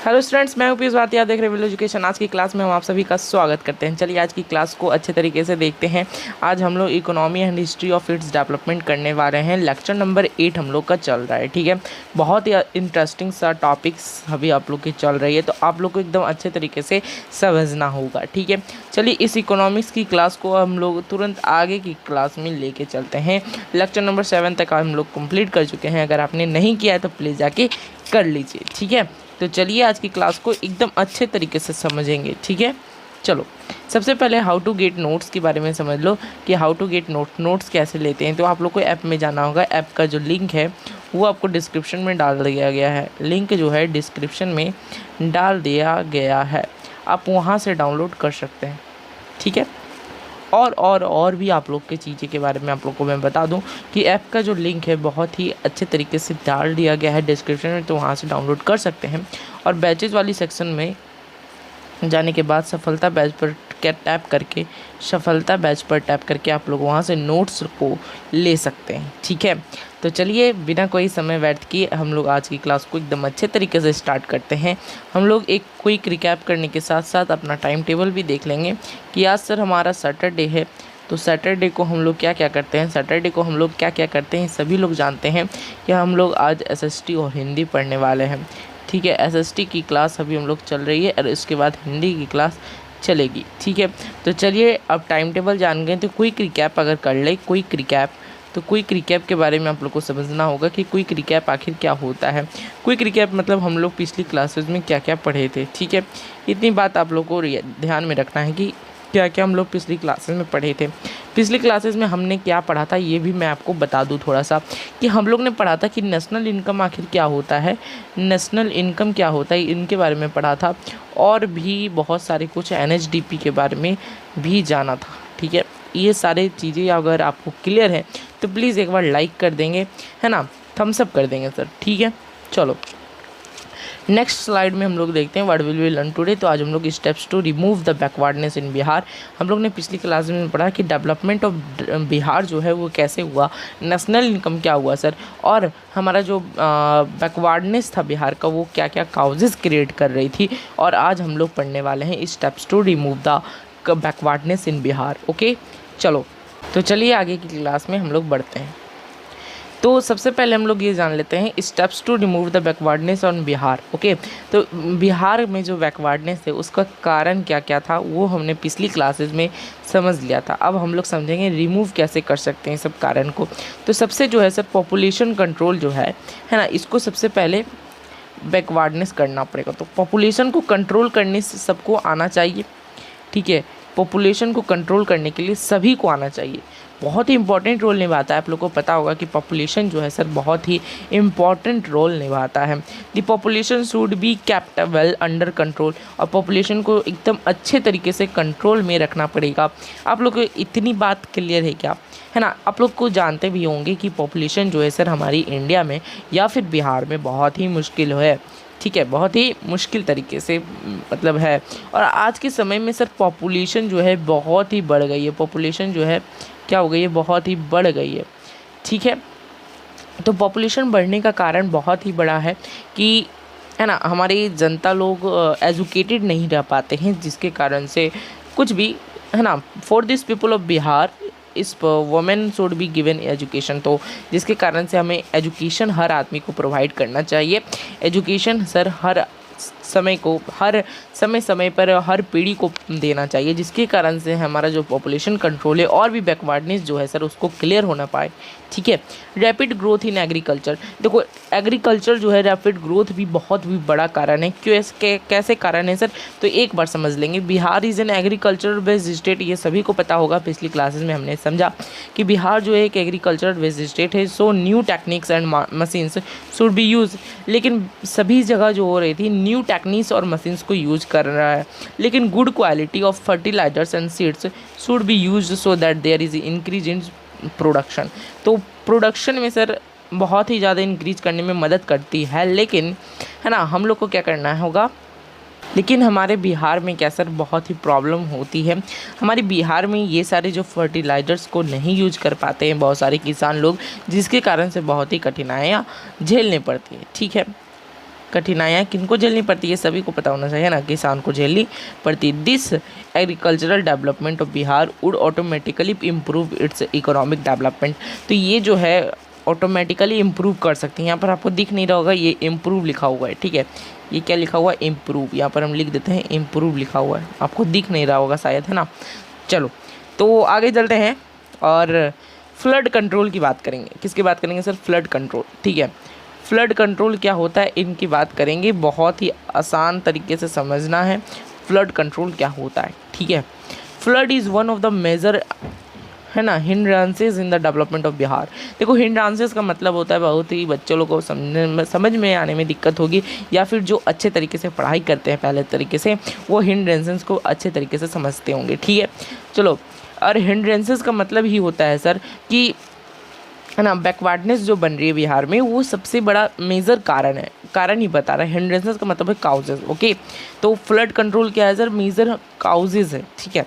Hello students, मैं पीयूष भाटिया, देख रहे हैं एजुकेशन। आज की क्लास में हम आप सभी का स्वागत करते हैं। चलिए आज की क्लास को अच्छे तरीके से देखते हैं। आज हम लोग economy and history of its development करने वाले हैं। लेक्चर नंबर 8 हम लोग का चल रहा है। ठीक है, बहुत ही इंटरेस्टिंग सा टॉपिक्स अभी आप लोग की चल रही है, तो आप लोग को एकदम अच्छे तरीके से समझना होगा। ठीक है, चलिए इस इकोनॉमिक्स की क्लास को हम लोग तुरंत आगे की क्लास में लेके चलते हैं। लेक्चर नंबर 7 तक हम लोग कंप्लीट कर चुके हैं। अगर आपने नहीं किया है तो प्लीज़ जाके कर लीजिए। ठीक है, तो चलिए आज की क्लास को एकदम अच्छे तरीके से समझेंगे। ठीक है, चलो सबसे पहले हाउ टू गेट नोट्स के बारे में समझ लो कि हाउ टू गेट नोट्स कैसे लेते हैं। तो आप लोग को ऐप में जाना होगा। ऐप का जो लिंक है वो आपको डिस्क्रिप्शन में डाल दिया गया है। लिंक जो है डिस्क्रिप्शन में डाल दिया गया है, आप वहाँ से डाउनलोड कर सकते हैं। ठीक है, और भी आप लोग के चीज़ें के बारे में आप लोग को मैं बता दूं कि ऐप का जो लिंक है बहुत ही अच्छे तरीके से डाल दिया गया है डिस्क्रिप्शन में, तो वहां से डाउनलोड कर सकते हैं। और बैचेस वाली सेक्शन में जाने के बाद सफलता बैच पर टैप करके आप लोग वहां से नोट्स को ले सकते हैं। ठीक है, तो चलिए बिना कोई समय व्यर्थ किए हम लोग आज की क्लास को एकदम अच्छे तरीके से स्टार्ट करते हैं। हम लोग एक क्विक रिकैप करने के साथ साथ अपना टाइम टेबल भी देख लेंगे कि आज सर हमारा सैटरडे है, तो सैटरडे को हम लोग क्या क्या करते हैं। सभी लोग जानते हैं कि हम लोग आज एसएसटी और हिंदी पढ़ने वाले हैं। ठीक है, एसएसटी की क्लास अभी हम लोग चल रही है और इसके बाद हिंदी की क्लास चलेगी। ठीक है, तो चलिए अब टाइम टेबल जान गए तो क्विक रिकैप अगर कर ले क्विक रिकैप के बारे में आप लोग को समझना होगा कि क्विक रिकैप आखिर क्या होता है। क्विक रिकैप मतलब हम लोग पिछली क्लासेस में क्या क्या पढ़े थे। ठीक है, इतनी बात आप लोग को ध्यान में रखना है कि क्या क्या हम लोग पिछली क्लासेस में पढ़े थे। पिछली क्लासेस में हमने क्या पढ़ा था ये भी मैं आपको बता दूं थोड़ा सा, कि हम लोग ने पढ़ा था कि नेशनल इनकम आखिर क्या होता है, इनके बारे में पढ़ा था। और भी बहुत सारे कुछ एनएचडीपी के बारे में भी जाना था। ठीक है, ये सारे चीज़ें अगर आपको क्लियर है तो प्लीज़ एक बार लाइक कर देंगे, है ना, थम्स अप कर देंगे सर। ठीक है, चलो नेक्स्ट स्लाइड में हम लोग देखते हैं what will we learn today. तो आज हम लोग steps to remove the backwardness in Bihar. हम लोग ने पिछली क्लास में पढ़ा कि डेवलपमेंट ऑफ बिहार जो है वो कैसे हुआ, नेशनल इनकम क्या हुआ सर, और हमारा जो बैकवर्डनेस था बिहार का वो क्या क्या काउजेस क्रिएट कर रही थी। और आज हम लोग पढ़ने वाले हैं steps to remove the backwardness in Bihar. Okay, चलो तो चलिए आगे की क्लास में हम लोग बढ़ते हैं। तो सबसे पहले हम लोग ये जान लेते हैं steps to remove the backwardness on Bihar. Okay, तो बिहार में जो बैकवर्डनेस है उसका कारण क्या क्या था वो हमने पिछली क्लासेस में समझ लिया था। अब हम लोग समझेंगे रिमूव कैसे कर सकते हैं सब कारण को। तो सबसे जो है सर पॉपुलेशन कंट्रोल जो है ना, इसको सबसे पहले बैकवर्डनेस करना पड़ेगा। तो पॉपुलेशन को कंट्रोल करने से सबको आना चाहिए। ठीक है, पॉपुलेशन को कंट्रोल करने के लिए सभी को आना चाहिए। बहुत ही इंपॉर्टेंट रोल निभाता है। आप लोगों को पता होगा कि पॉपुलेशन जो है सर बहुत ही इम्पॉर्टेंट रोल निभाता है। The population should be kept well under control, और पॉपुलेशन को एकदम अच्छे तरीके से कंट्रोल में रखना पड़ेगा। आप लोग को इतनी बात क्लियर है क्या, है ना। आप लोग को जानते भी होंगे कि पॉपुलेशन जो है सर हमारी इंडिया में या फिर बिहार में बहुत ही मुश्किल है। ठीक है, बहुत ही मुश्किल तरीके से मतलब है। और आज के समय में सर पॉपुलेशन जो है बहुत ही बढ़ गई है। पॉपुलेशन जो है क्या हो गई है, बहुत ही बढ़ गई है। ठीक है, तो पॉपुलेशन बढ़ने का कारण बहुत ही बड़ा है कि, है ना, हमारी जनता लोग एजुकेटेड नहीं रह पाते हैं, जिसके कारण से कुछ भी, है ना, for this people of Bihar इस women should be given education. तो जिसके कारण से हमें एजुकेशन हर आदमी को प्रोवाइड करना चाहिए। एजुकेशन सर हर समय पर हर पीढ़ी को देना चाहिए, जिसके कारण से हमारा जो पॉपुलेशन कंट्रोल है और भी बैकवर्डनेस जो है सर उसको क्लियर होना पाए। ठीक है, रैपिड ग्रोथ इन एग्रीकल्चर। देखो एग्रीकल्चर जो है रैपिड ग्रोथ भी बहुत भी बड़ा कारण है। कैसे कारण है सर, तो एक बार समझ लेंगे। Bihar is an agriculture based state, ये सभी को पता होगा। पिछली क्लासेस में हमने समझा कि बिहार जो है एक एग्रीकल्चर बेस्ड स्टेट है। So new techniques and machines should be use. लेकिन सभी जगह जो हो रही थी न्यू टेक्निक्स और मशीन्स को यूज कर रहा है। लेकिन good quality of fertilisers and seeds should be use so that there is increase in production. तो प्रोडक्शन में सर बहुत ही ज़्यादा इंक्रीज करने में मदद करती है, लेकिन, है ना, हम लोग को क्या करना होगा। लेकिन हमारे बिहार में क्या सर बहुत ही प्रॉब्लम होती है। हमारे बिहार में ये सारे जो फर्टिलाइजर्स को नहीं यूज कर पाते हैं बहुत सारे किसान लोग, जिसके कारण से बहुत ही कठिनाइयाँ झेलनी पड़ती है। ठीक है, कठिनाइयाँ किनको झेलनी पड़ती है, सभी को पता होना चाहिए ना, किसान को झेलनी पड़ती है। This agricultural development of Bihar would automatically improve it's economic development. तो ये जो है ऑटोमेटिकली इम्प्रूव कर सकते हैं। यहाँ पर आपको दिख नहीं रहा होगा, ये इम्प्रूव लिखा हुआ है, ठीक है। ये क्या लिखा हुआ है, इम्प्रूव, यहाँ पर हम लिख देते हैं इम्प्रूव लिखा हुआ है, आपको दिख नहीं रहा होगा शायद, है ना। चलो तो आगे चलते हैं और फ्लड कंट्रोल की बात करेंगे। किसकी बात करेंगे सर, फ्लड कंट्रोल, ठीक है। फ्लड कंट्रोल क्या होता है इनकी बात करेंगे, बहुत ही आसान तरीके से समझना है फ्लड कंट्रोल क्या होता है, ठीक है। Flood is one of the major, है ना, hindrances in the development of Bihar. देखो हिंड्रांसेस का मतलब होता है बहुत ही बच्चों लोगों को समझ में आने में दिक्कत होगी, या फिर जो अच्छे तरीके से पढ़ाई करते हैं पहले तरीके से, वो हिंड्रांसेस को अच्छे तरीके से समझते होंगे, ठीक है। चलो, और हिंड्रेंसेस का मतलब ही होता है सर कि, है ना, बैकवर्डनेस जो बन रही है बिहार में, वो सबसे बड़ा मेजर कारण है, कारण ही बता रहा है। हिंड्रेंसेस का मतलब है काउजेज, ओके। तो फ्लड कंट्रोल क्या है सर, मेजर काउजेज है, ठीक है,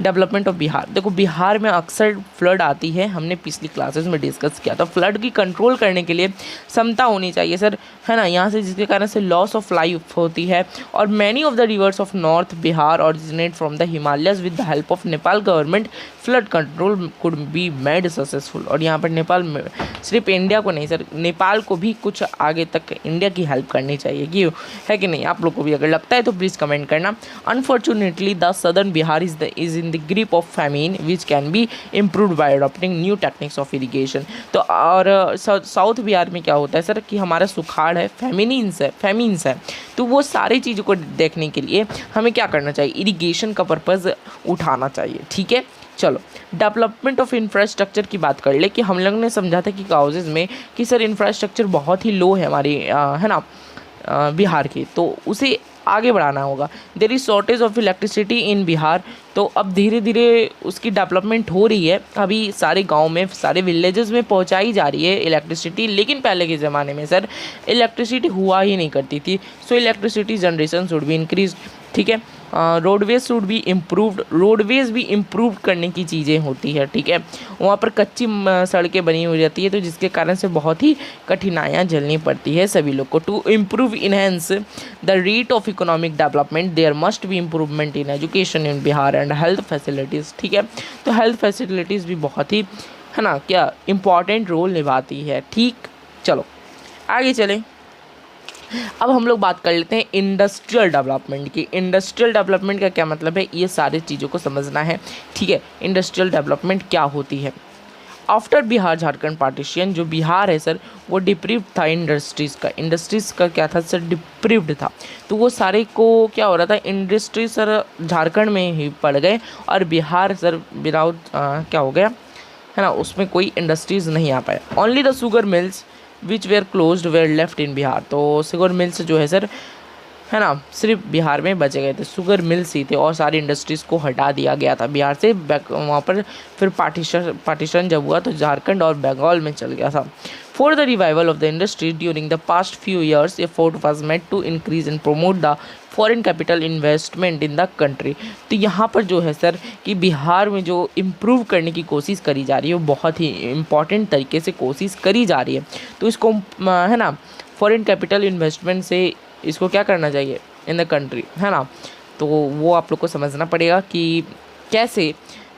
डेवलपमेंट ऑफ बिहार। देखो बिहार में अक्सर फ्लड आती है, हमने पिछली क्लासेस में डिस्कस किया था। फ्लड की कंट्रोल करने के लिए क्षमता होनी चाहिए सर, है ना, यहाँ से, जिसके कारण से लॉस ऑफ लाइफ होती है। और many of the reverse of north Bihar originate from the Himalayas with the help of Nepal government flood control could be made successful. और यहाँ पर नेपाल में सिर्फ इंडिया को नहीं सर, नेपाल को भी कुछ आगे तक इंडिया की हेल्प करनी चाहिए, कि है कि नहीं। आप लोग को भी अगर लगता है तो प्लीज़ कमेंट करना। Unfortunately the southern Bihar is in the grip of famine which can be improved bye adopting new techniques of irrigation. तो और साउथ बिहार में क्या होता है सर कि हमारा सुखाड़ है, फैमिन्स है। तो वो सारी चीज़ों को देखने के लिए हमें क्या करना चाहिए, इरिगेशन का पर्पज़ उठाना चाहिए, ठीक है। चलो, डेवलपमेंट ऑफ इंफ्रास्ट्रक्चर की बात कर ले, कि हम लोग ने समझा था कि काउजेज में कि सर इंफ्रास्ट्रक्चर बहुत ही लो है हमारी, है ना, बिहार की, तो उसे आगे बढ़ाना होगा। There is shortage of electricity in Bihar. तो अब धीरे धीरे उसकी डेवलपमेंट हो रही है, अभी सारे गांव में, सारे विलेजेस में पहुंचाई जा रही है इलेक्ट्रिसिटी। लेकिन पहले के ज़माने में सर इलेक्ट्रिसिटी हुआ ही नहीं करती थी। So electricity generation should be increase, ठीक है। Roadways should be improved, roadways भी इम्प्रूव करने की चीज़ें होती है, ठीक है। वहाँ पर कच्ची सड़कें बनी हो जाती है, तो जिसके कारण से बहुत ही कठिनाइयाँ झेलनी पड़ती है सभी लोग को। To improve enhance the rate of economic development there must be improvement in education in Bihar and health facilities, ठीक है। तो हेल्थ फैसिलिटीज़ भी बहुत ही, है ना, क्या इम्पॉर्टेंट रोल निभाती है, ठीक। चलो आगे चलें। अब हम लोग बात कर लेते हैं इंडस्ट्रियल डेवलपमेंट की। इंडस्ट्रियल डेवलपमेंट का क्या मतलब है, ये सारी चीज़ों को समझना है, ठीक है। इंडस्ट्रियल डेवलपमेंट क्या होती है। आफ्टर बिहार झारखंड पार्टीशन, जो बिहार है सर वो डिप्रीव्ड था इंडस्ट्रीज़ का क्या था सर, डिप्रीव्ड था। तो वो सारे को क्या हो रहा था, इंडस्ट्री सर झारखंड में ही पड़ गए, और बिहार सर विदाउट क्या हो गया, है ना, उसमें कोई इंडस्ट्रीज़ नहीं आ पाए। Only the sugar mills which were closed were left in Bihar. तो शुगर मिल्स जो है सर, है ना, सिर्फ बिहार में बचे गए थे, शुगर मिल्स ही थे, और सारी इंडस्ट्रीज़ को हटा दिया गया था बिहार से। वहाँ पर फिर पार्टीशन जब हुआ तो झारखंड और बंगाल में चल गया था। For the revival of the industry during the past few years effort was made to increase and promote the foreign capital investment in the country. तो यहाँ पर जो है सर कि बिहार में जो इम्प्रूव करने की कोशिश करी जा रही है, वो बहुत ही इम्पॉर्टेंट तरीके से कोशिश करी जा रही है। तो इसको, है ना, फॉरेन कैपिटल इन्वेस्टमेंट से इसको क्या करना चाहिए इन द कंट्री, है ना। तो वो आप लोग को समझना पड़ेगा कि कैसे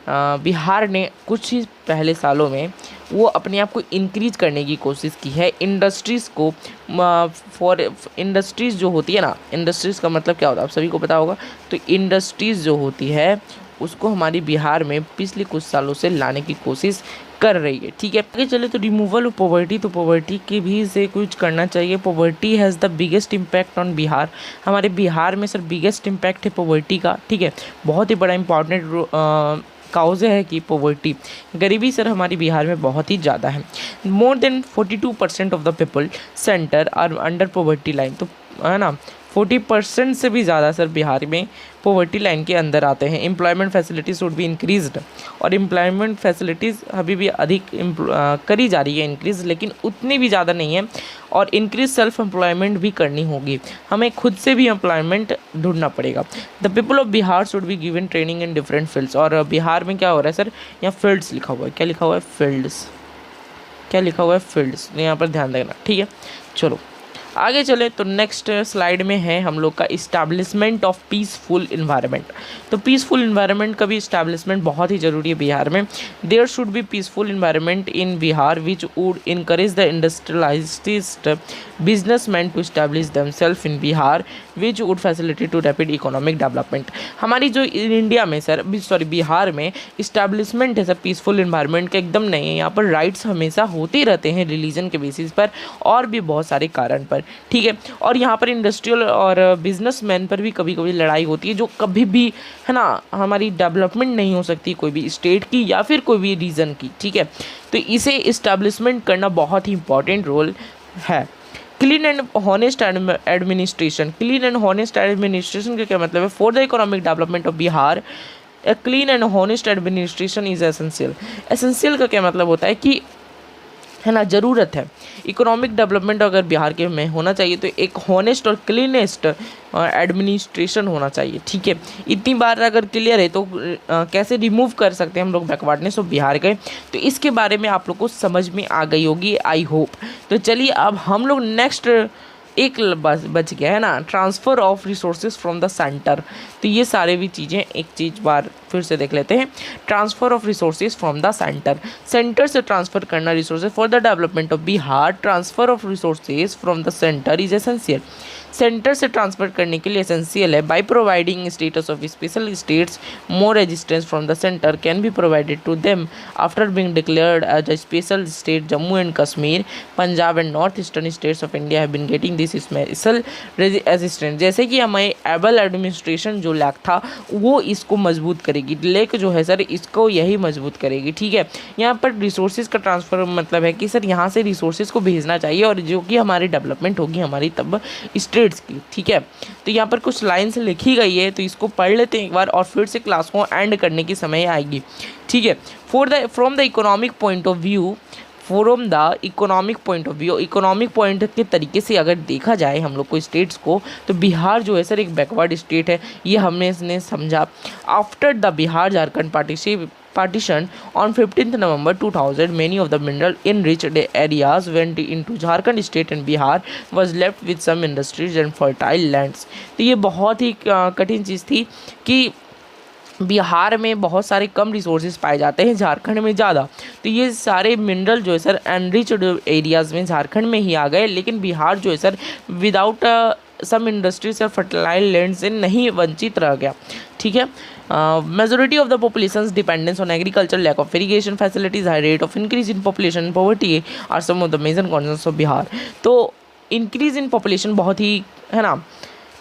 बिहार ने कुछ ही पहले सालों में वो अपने आप को इंक्रीज करने की कोशिश की है। इंडस्ट्रीज़ को, फॉर इंडस्ट्रीज़ जो होती है ना, इंडस्ट्रीज़ का मतलब क्या होता है आप सभी को पता होगा। तो इंडस्ट्रीज़ जो होती है उसको हमारी बिहार में पिछले कुछ सालों से लाने की कोशिश कर रही है, ठीक है। आगे चले तो रिमूवल ऑफ पॉवर्टी, तो पॉवर्टी के भी से कुछ करना चाहिए। Poverty has the biggest impact on Bihar. हमारे बिहार में सर बिगेस्ट इम्पैक्ट है पॉवर्टी का, ठीक है। बहुत ही बड़ा इंपॉर्टेंट काउज है कि पॉवर्टी, गरीबी सर हमारी बिहार में बहुत ही ज़्यादा है। More than 42% of the people centre are under poverty line. तो है ना, 40% से भी ज़्यादा सर बिहार में पॉवर्टी लाइन के अंदर आते हैं। Employment facilities would be increased, और एम्प्लॉयमेंट फैसिलिटीज़ अभी भी अधिक करी जा रही है इंक्रीज़, लेकिन उतनी भी ज़्यादा नहीं है। और इंक्रीज सेल्फ एम्प्लॉयमेंट भी करनी होगी, हमें खुद से भी एम्प्लॉयमेंट ढूंढना पड़ेगा। The people of Bihar should be given training in different fields. और बिहार में क्या हो रहा है सर, यहाँ फील्ड्स लिखा हुआ है, क्या लिखा हुआ है, फील्ड्स, क्या लिखा हुआ है, फील्ड्स, यहाँ पर ध्यान देना, ठीक है। चलो आगे चले तो नेक्स्ट स्लाइड में है हम लोग का इस्टेब्लिशमेंट ऑफ पीसफुल इन्वायरमेंट। तो पीसफुल इन्वायरमेंट का भी इस्टेब्लिशमेंट बहुत ही ज़रूरी है बिहार में। There should be peaceful environment in Bihar which would encourage the industrialist businessman to establish themself in Bihar which would facility to rapid economic development. हमारी जो इंडिया में सर बिहार में इस्टेब्लिशमेंट है सर पीसफुल इन्वायरमेंट का एकदम नहीं है। यहाँ पर राइट्स हमेशा होते रहते हैं रिलीजन के बेसिस पर और भी बहुत सारे कारण पर, ठीक है। और यहाँ पर इंडस्ट्रियल और बिजनेसमैन पर भी कभी कभी लड़ाई होती है जो कभी भी है ना हमारी डेवलपमेंट नहीं हो सकती कोई भी स्टेट की या फिर कोई भी रीजन की, ठीक है। तो इसे इस्टेब्लिशमेंट करना बहुत ही इंपॉर्टेंट रोल है। Clean and honest administration, clean and honest administration का क्या मतलब है? For the economic development of Bihar a clean and honest administration is essential. Essential का क्या मतलब होता है कि है ना ज़रूरत है। इकोनॉमिक डेवलपमेंट अगर बिहार के में होना चाहिए तो एक हॉनेस्ट और क्लीनेस्ट एडमिनिस्ट्रेशन होना चाहिए, ठीक है। इतनी बार अगर क्लियर है तो कैसे रिमूव कर सकते हैं हम लोग बैकवर्डनेस ऑफ बिहार के, तो इसके बारे में आप लोग को समझ में आ गई होगी आई होप। तो चलिए अब हम लोग नेक्स्ट एक बच गया है ना, transfer of resources from the centre. तो ये सारे भी चीज़ें एक चीज़ बार फिर से देख लेते हैं। Transfer of resources from the centre, centre से ट्रांसफ़र करना resources for the development of Bihar. Transfer of resources from the centre is essential, centre से ट्रांसफ़र करने के लिए एसेंशियल है। By providing status of special states more resistance from the centre can be provided to them after being declared as a special state. Jammu and Kashmir, Punjab and north eastern states of India have been getting this special assistance. जैसे कि हमें able administration जो lack था वो इसको मजबूत करेगी, lake जो है सर इसको यही मजबूत करेगी, ठीक है। यहाँ पर रिसोर्सेज का ट्रांसफ़र मतलब है कि सर यहाँ से रिसोर्सेज को भेजना चाहिए और जो कि हमारी डेवलपमेंट होगी हमारी तब स्टेट्स की, ठीक है। तो यहाँ पर कुछ लाइन्स लिखी गई है तो इसको पढ़ लेते हैं एक बार और फिर से क्लास को एंड करने की समय आएगी, ठीक है। From the economic point of view, from the economic point of view, economic point के तरीके से अगर देखा जाए हम लोग को स्टेट्स को, तो बिहार जो है सर एक बैकवर्ड स्टेट है, ये हमने इसने समझा। After the Bihar Jharkhand partition on 15th November 2000, many of the mineral enriched areas went into Jharkhand state and Bihar was left with some industries and fertile lands। तो ये बहुत ही कठिन चीज़ थी कि बिहार में बहुत सारे कम रिसोर्सेज पाए जाते हैं, झारखंड में ज़्यादा। तो ये सारे मिनरल जो है सर एनरिच्ड एरियाज़ में झारखंड में ही आ गए, लेकिन बिहार जो है सर विदाउट सम इंडस्ट्रीज और फर्टिलाइज लैंड से नहीं वंचित रह गया, ठीक है। Majority of the populations dependence on agriculture, lack of irrigation facilities, high rate of increase in population, poverty are some of the major concerns of Bihar. तो increase in population बहुत ही है ना,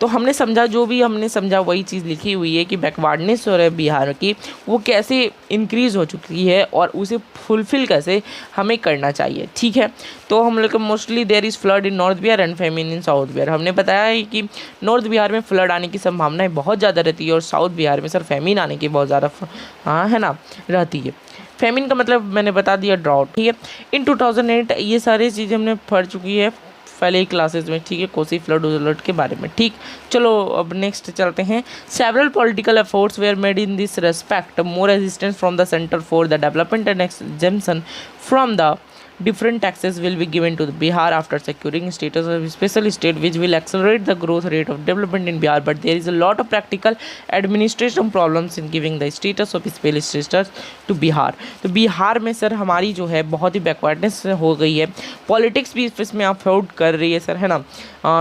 तो हमने समझा जो भी हमने समझा वही चीज़ लिखी हुई है कि बैकवर्डनेस हो रहा है बिहार की वो कैसे इंक्रीज़ हो चुकी है और उसे फुलफ़िल कैसे हमें करना चाहिए, ठीक है। तो हम लोग mostly there is flood in north Bihar and famine in south Bihar. हमने बताया है कि नॉर्थ बिहार में फ्लड आने की संभावनाएं बहुत ज़्यादा रहती है और साउथ बिहार में सर फेमिन आने की बहुत ज़्यादा है ना रहती है। फेमिन का मतलब मैंने बता दिया ड्राउट, ठीक है। इन 2008 ये सारी चीज़ें हमने पढ़ चुकी है पहले ही क्लासेस में, ठीक है, कोसी फ्लड अलर्ट के बारे में, ठीक। चलो अब नेक्स्ट चलते हैं। Several political efforts were made in this respect, more resistance from the centre for the development and exemption from the different taxes will be given to Bihar after securing status of special state, which will accelerate the growth rate of development in Bihar. But there is a lot of practical administration problems in giving the status of special status to Bihar. तो बिहार में sir हमारी जो है बहुत ही backwardness हो गई है, politics भी इसमें अफोर्ड कर रही है सर, है ना।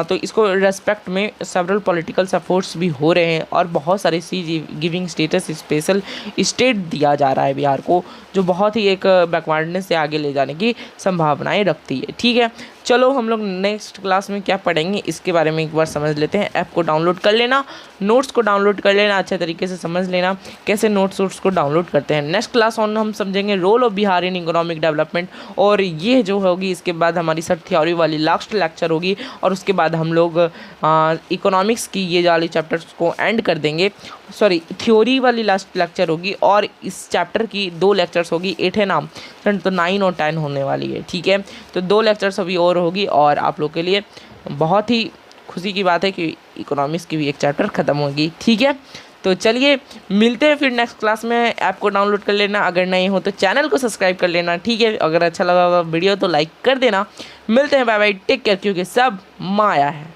तो इसको रेस्पेक्ट में सेवरल पॉलिटिकल सपोर्ट्स भी हो रहे हैं और बहुत सारे सी गिविंग स्टेटस स्पेशल स्टेट दिया जा रहा है बिहार को, जो बहुत ही एक बैकवर्डनेस से आगे ले जाने की संभावनाएं रखती है, ठीक है। चलो हम लोग नेक्स्ट क्लास में क्या पढ़ेंगे इसके बारे में एक बार समझ लेते हैं। ऐप को डाउनलोड कर लेना, नोट्स को डाउनलोड कर लेना, अच्छे तरीके से समझ लेना कैसे नोट्स को डाउनलोड करते हैं। नेक्स्ट क्लास ऑन हम समझेंगे रोल ऑफ बिहार इन इकोनॉमिक डेवलपमेंट, और ये जो होगी इसके बाद हमारी सर थ्योरी वाली लास्ट लेक्चर होगी और उसके बाद हम लोग इकोनॉमिक्स की ये वाली चैप्टर्स को एंड कर देंगे। सॉरी, थ्योरी वाली लास्ट लेक्चर होगी और इस चैप्टर की 2 लेक्चर्स होगी, 8 है नाम, तो 9 और 10 होने वाली है, ठीक है। तो 2 लेक्चर्स अभी और होगी और आप लोग के लिए बहुत ही खुशी की बात है कि इकोनॉमिक्स की भी एक चैप्टर ख़त्म होगी, ठीक है। तो चलिए मिलते हैं फिर नेक्स्ट क्लास में। ऐप को डाउनलोड कर लेना, अगर नहीं हो तो चैनल को सब्सक्राइब कर लेना, ठीक है। अगर अच्छा लगा होगा वीडियो तो लाइक कर देना। मिलते हैं, बाय बाय, टेक केयर, क्योंकि सब माया है।